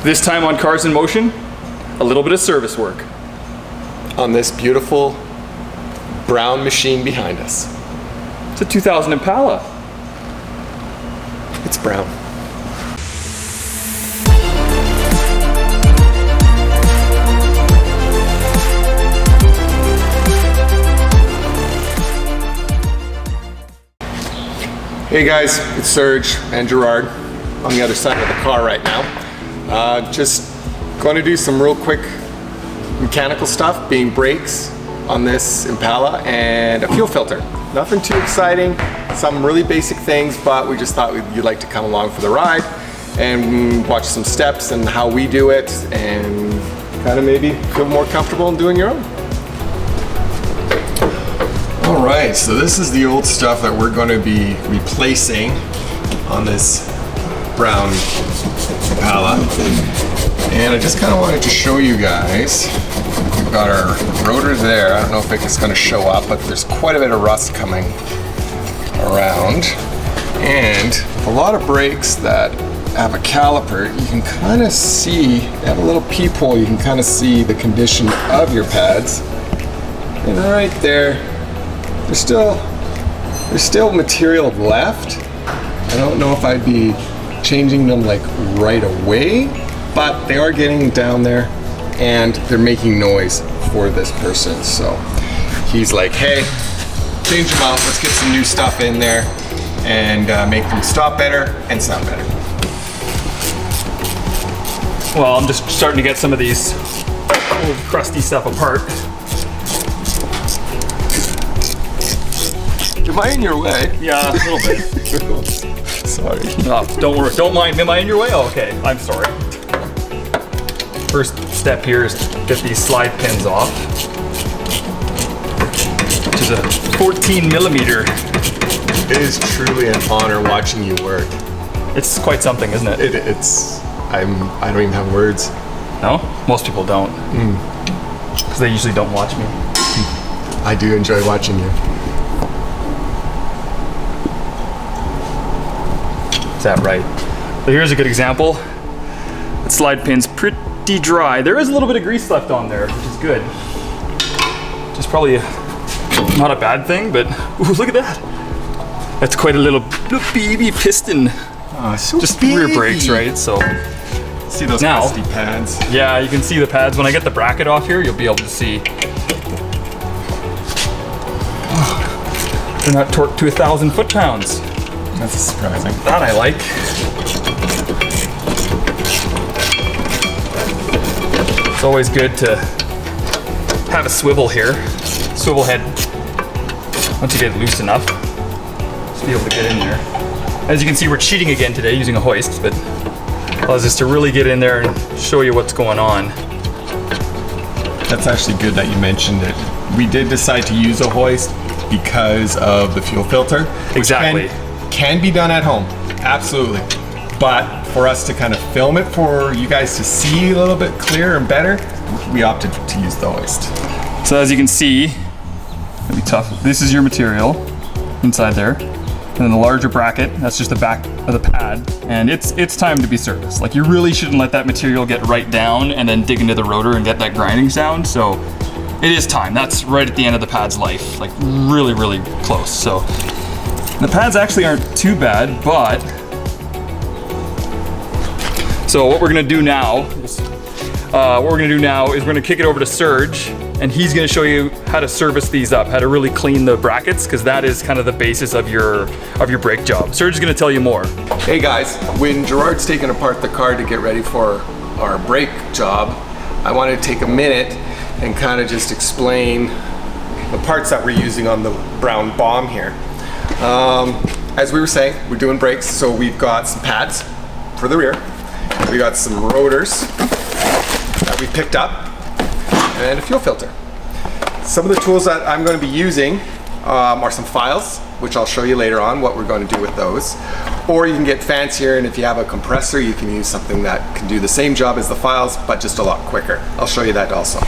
This time on Cars in Motion, a little bit of service work. On this beautiful brown machine behind us. It's a 2000 Impala. It's brown. Hey guys, it's Serge and Gerard on the other side of the car right now. Just going to do some real quick mechanical stuff, being brakes on this Impala and a fuel filter. Nothing too exciting, some really basic things, but we just thought you'd like to come along for the ride and watch some steps and how we do it and kind of maybe feel more comfortable in doing your own. All right, so this is the old stuff that we're going to be replacing on this brown Impala. And I just kind of wanted to show you guys. We've got our rotor there. I don't know if it's going to show up, but there's quite a bit of rust coming around. And a lot of brakes that have a caliper, you can kind of see, they have a little peephole, you can kind of see the condition of your pads. And right there, there's still material left. I don't know if I'd be changing them like right away, but they are getting down there and they're making noise for this person. So he's like, hey, change them out, let's get some new stuff in there and make them stop better and sound better. Well, I'm just starting to get some of these old crusty stuff apart. Am I in your way? Yeah, a little bit. Sorry. Oh, don't worry, don't mind. Am I in your way? Oh, okay, I'm sorry. First step here is to get these slide pins off, which is a 14 millimeter. It is truly an honor watching you work. It's quite something, isn't it? I don't even have words. No? Most people don't. Because they usually don't watch me. I do enjoy watching you. Is that right? So here's a good example. The slide pin's pretty dry. There is a little bit of grease left on there, which is good. Which is probably not a bad thing, but ooh, look at that. That's quite a little baby piston. So just rear brakes, right? So see those now, nasty pads. Yeah, you can see the pads. When I get the bracket off here, you'll be able to see. They're not torqued to 1,000 foot-pounds. That's surprising. That I like. It's always good to have a swivel here. Swivel head, once you get it loose enough, just be able to get in there. As you can see, we're cheating again today using a hoist, but allows us to really get in there and show you what's going on. That's actually good that you mentioned it. We did decide to use a hoist because of the fuel filter. Exactly. Can be done at home, absolutely. But for us to kind of film it for you guys to see a little bit clearer and better, we opted to use the hoist. So as you can see, it'll be tough. This is your material inside there. And then the larger bracket, that's just the back of the pad. And it's time to be serviced. Like, you really shouldn't let that material get right down and then dig into the rotor and get that grinding sound. So it is time. That's right at the end of the pad's life. Like, really, really close. So the pads actually aren't too bad, but so what we're gonna do now is we're gonna kick it over to Serge, and he's gonna show you how to service these up, how to really clean the brackets, because that is kind of the basis of your brake job. Serge is gonna tell you more. Hey guys, when Gerard's taking apart the car to get ready for our brake job, I wanted to take a minute and kind of just explain the parts that we're using on the brown bomb here. As we were saying, we're doing brakes, so we've got some pads for the rear. We got some rotors that we picked up, and a fuel filter. Some of the tools that I'm going to be using are some files, which I'll show you later on what we're going to do with those. Or you can get fancier, and if you have a compressor, you can use something that can do the same job as the files, but just a lot quicker. I'll show you that also.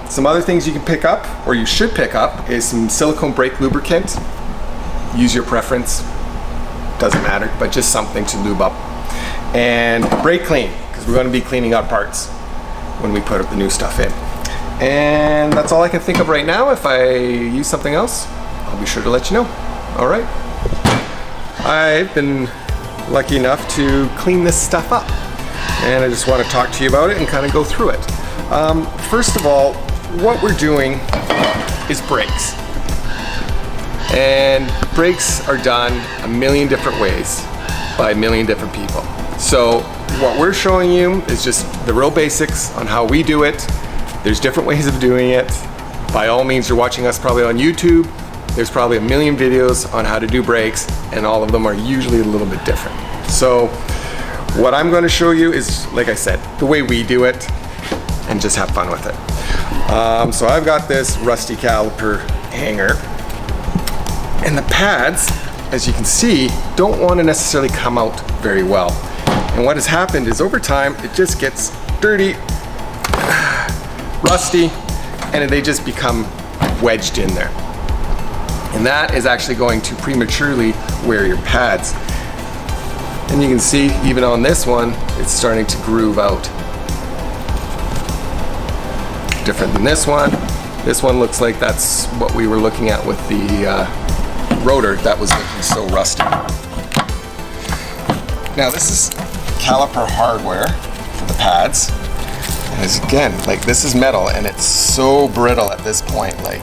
Some other things you can pick up, or you should pick up, is some silicone brake lubricant. Use your preference, doesn't matter, but just something to lube up. And brake clean, because because we're going to be cleaning out parts when we put the new stuff in. And that's all I can think of right now. If I use something else, I'll be sure to let you know. All right. I've been lucky enough to clean this stuff up, and I just want to talk to you about it and kind of go through it. First of all, what we're doing is brakes. And brakes are done a million different ways by a million different people. So what we're showing you is just the real basics on how we do it. There's different ways of doing it. By all means, you're watching us probably on YouTube. There's probably a million videos on how to do brakes, and all of them are usually a little bit different. So what I'm going to show you is, like I said, the way we do it, and just have fun with it. So I've got this rusty caliper hanger, and the pads, as you can see, don't want to necessarily come out very well. And what has happened is over time, it just gets dirty, rusty, and they just become wedged in there. And that is actually going to prematurely wear your pads. And you can see, even on this one, it's starting to groove out. Different than this one. This one looks like that's what we were looking at with the rotor that was looking so rusty. Now this is caliper hardware for the pads. And as again, like, this is metal and it's so brittle at this point. Like,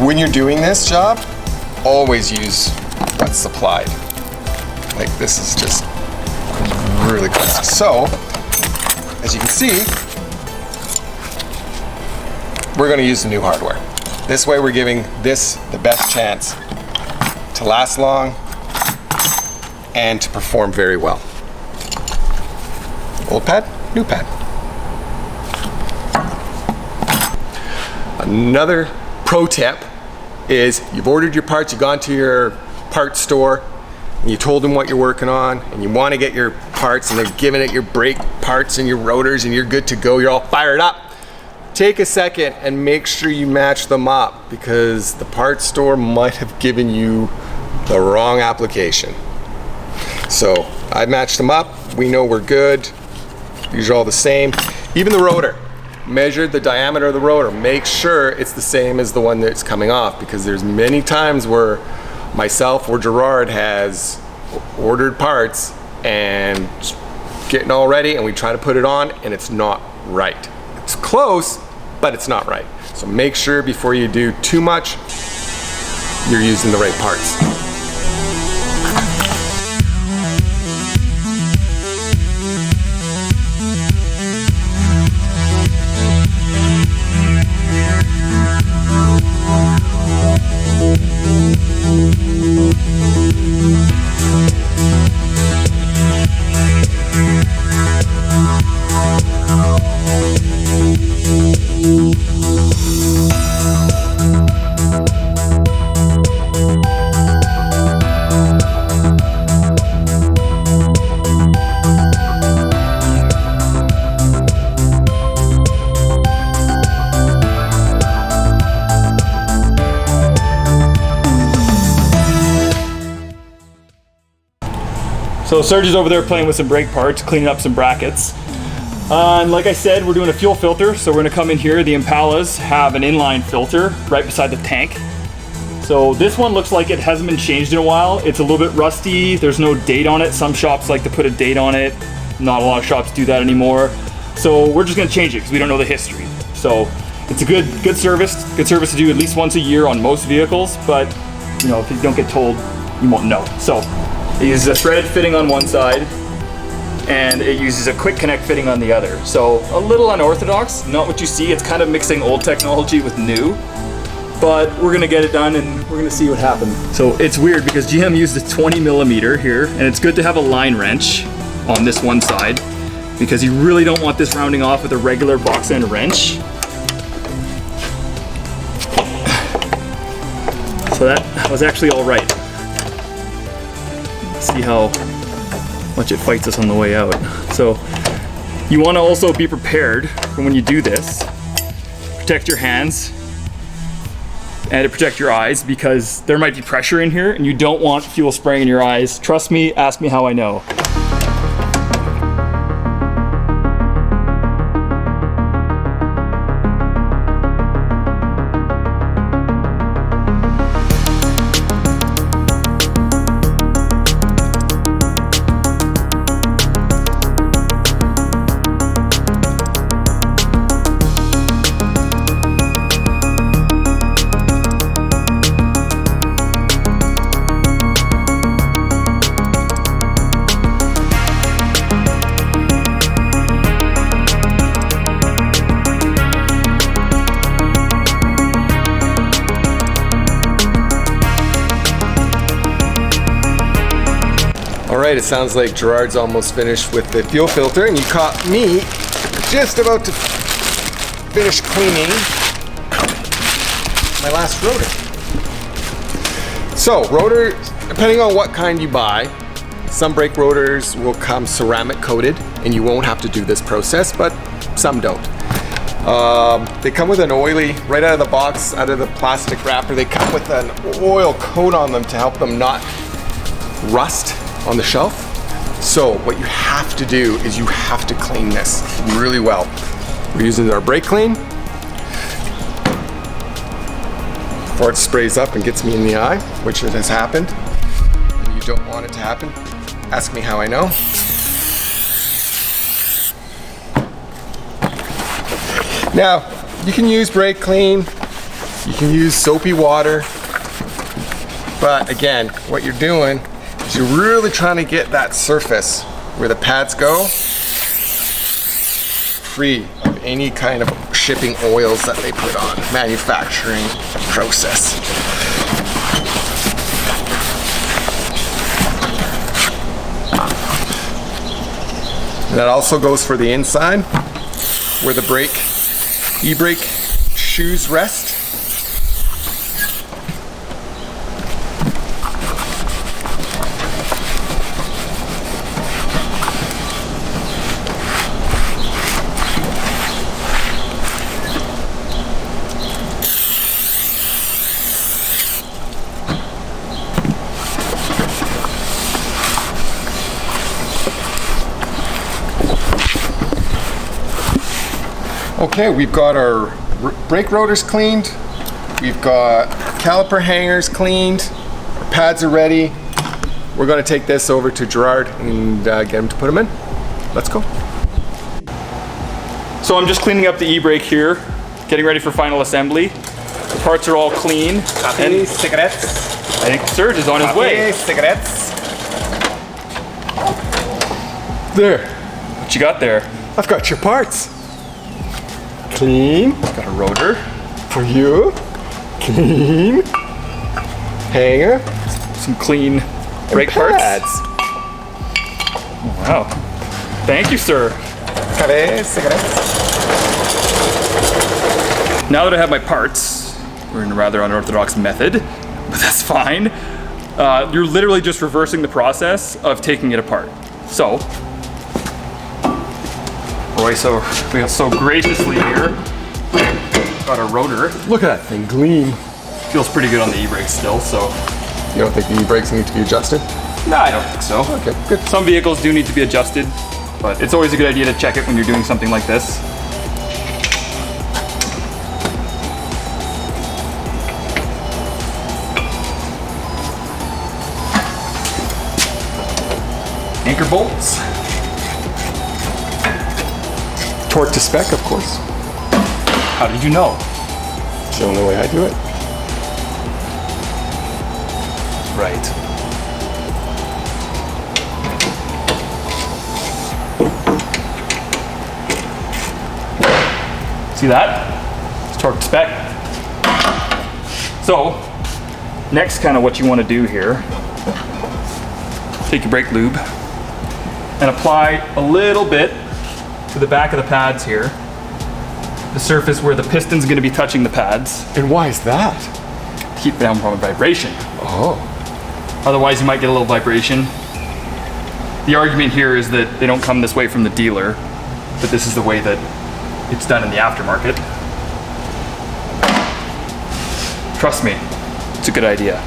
when you're doing this job, always use what's supplied. Like, this is just really good. So, as you can see, we're going to use the new hardware. This way we're giving this the best chance to last long and to perform very well. Old pad, new pad. Another pro tip is, you've ordered your parts, you've gone to your parts store, and you told them what you're working on, and you want to get your parts, and they're giving it your brake parts and your rotors, and you're good to go, you're all fired up. Take a second and make sure you match them up, because the parts store might have given you the wrong application. So I matched them up, we know we're good, these are all the same. Even the rotor, measure the diameter of the rotor, make sure it's the same as the one that's coming off, because there's many times where myself or Gerard has ordered parts and getting all ready, and we try to put it on and it's not right. It's close, but it's not right. So make sure before you do too much, you're using the right parts. So Serge is over there playing with some brake parts, cleaning up some brackets. And like I said, we're doing a fuel filter, so we're gonna come in here. The Impalas have an inline filter right beside the tank. So this one looks like it hasn't been changed in a while. It's a little bit rusty, there's no date on it. Some shops like to put a date on it. Not a lot of shops do that anymore. So we're just gonna change it because we don't know the history. So it's a good service to do at least once a year on most vehicles, but you know, if you don't get told, you won't know. So it uses a threaded fitting on one side, and it uses a quick connect fitting on the other. So a little unorthodox, not what you see. It's kind of mixing old technology with new, but we're gonna get it done and we're gonna see what happens. So it's weird because GM used a 20 millimeter here, and it's good to have a line wrench on this one side because you really don't want this rounding off with a regular box end wrench. So that was actually all right. See how much it fights us on the way out. So you want to also be prepared for when you do this. Protect your hands and to protect your eyes, because there might be pressure in here and you don't want fuel spraying in your eyes. Trust me, ask me how I know. right, it sounds like Gerard's almost finished with the fuel filter, and you caught me just about to finish cleaning my last rotor. So, rotor, depending on what kind you buy, some brake rotors will come ceramic coated, and you won't have to do this process, but some don't. They come with an oily, right out of the box, out of the plastic wrapper, they come with an oil coat on them to help them not rust on the shelf. So what you have to do is you have to clean this really well. We're using our brake clean. Before it sprays up and gets me in the eye, which it has happened. And you don't want it to happen. Ask me how I know. Now, you can use brake clean, you can use soapy water, but again, what you're doing is you're really trying to get that surface where the pads go free of any kind of shipping oils that they put on, manufacturing process. And that also goes for the inside, where the e-brake shoes rest. Okay, we've got our brake rotors cleaned, we've got caliper hangers cleaned, our pads are ready. We're going to take this over to Gerard and get him to put them in. Let's go. So I'm just cleaning up the e-brake here, getting ready for final assembly. The parts are all clean. Coffee, cigarettes. I think Serge is on his way. Cigarettes. There, What you got there? I've got your parts. Clean, Got a rotor. for you. Clean. Hanger. Some clean brake parts. Pads. Wow. Thank you, sir. Coffee, cigarettes. Now that I have my parts, we're in a rather unorthodox method, but that's fine. You're literally just reversing the process of taking it apart. So, Roy so graciously here got a rotor. Look at that thing gleam. Feels pretty good on the e-brake still, so. You don't think the e-brakes need to be adjusted? No, I don't think so. Okay, good. Some vehicles do need to be adjusted, but it's always a good idea to check it when you're doing something like this. Anchor bolts. Torque to spec, of course. How did you know? It's the only way I do it. Right. See that? It's torque to spec. So, next kind of what you want to do here, take your brake lube and apply a little bit to the back of the pads here, the surface where the piston's going to be touching the pads, And why is that? to keep down from vibration. Oh. Otherwise you might get a little vibration. The argument here is that they don't come this way from the dealer, but this is the way that it's done in the aftermarket. Trust me, it's a good idea.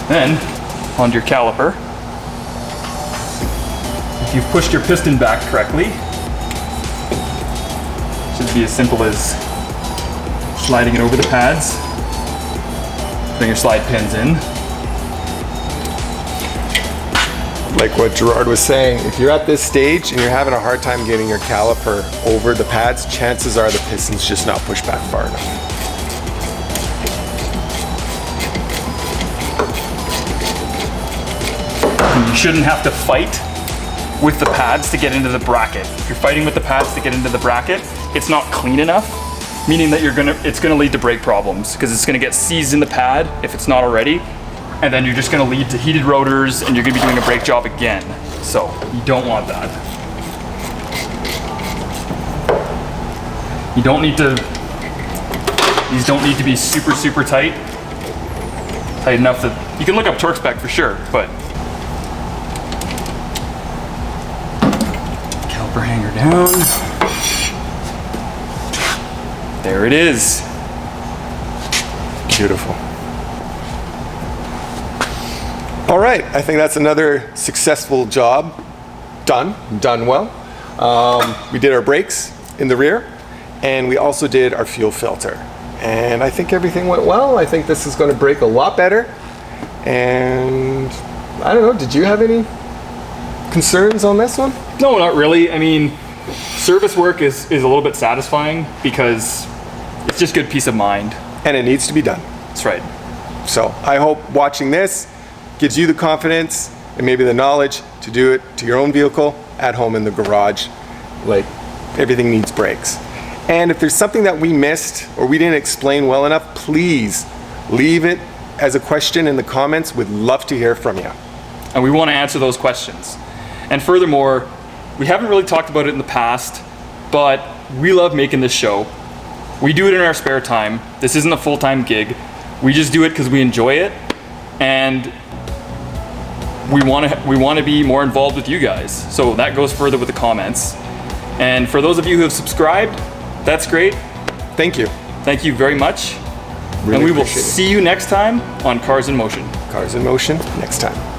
Then, onto your caliper. If you've pushed your piston back correctly, it should be as simple as sliding it over the pads, putting your slide pins in. Like what Gerard was saying, if you're at this stage and you're having a hard time getting your caliper over the pads, chances are the piston's just not pushed back far enough. And you shouldn't have to fight with the pads to get into the bracket. If you're fighting with the pads to get into the bracket, it's not clean enough, meaning that it's gonna lead to brake problems because it's gonna get seized in the pad if it's not already, and then you're just gonna lead to heated rotors and you're gonna be doing a brake job again. So you don't want that. You don't need to, these don't need to be super, super tight. Tight enough that, you can look up torque spec for sure, but. Caliper hanger down. There it is. Beautiful. All right, I think that's another successful job done well. We did our brakes in the rear, and we also did our fuel filter. And I think everything went well. I think this is going to brake a lot better. And I don't know, did you have any concerns on this one? No, not really. I mean, service work is a little bit satisfying because it's just good peace of mind. And it needs to be done. That's right. So I hope watching this gives you the confidence and maybe the knowledge to do it to your own vehicle at home in the garage. Like, everything needs brakes. And if there's something that we missed or we didn't explain well enough, please leave it as a question in the comments. We'd love to hear from you. And we want to answer those questions. And furthermore, we haven't really talked about it in the past, but we love making this show. We do it in our spare time. This isn't a full-time gig. We just do it because we enjoy it, and we want to be more involved with you guys. So that goes further with the comments. And for those of you who have subscribed, that's great. Thank you. Thank you very much. Really and we will appreciate it. see you next time on Cars in Motion. Cars in Motion next time.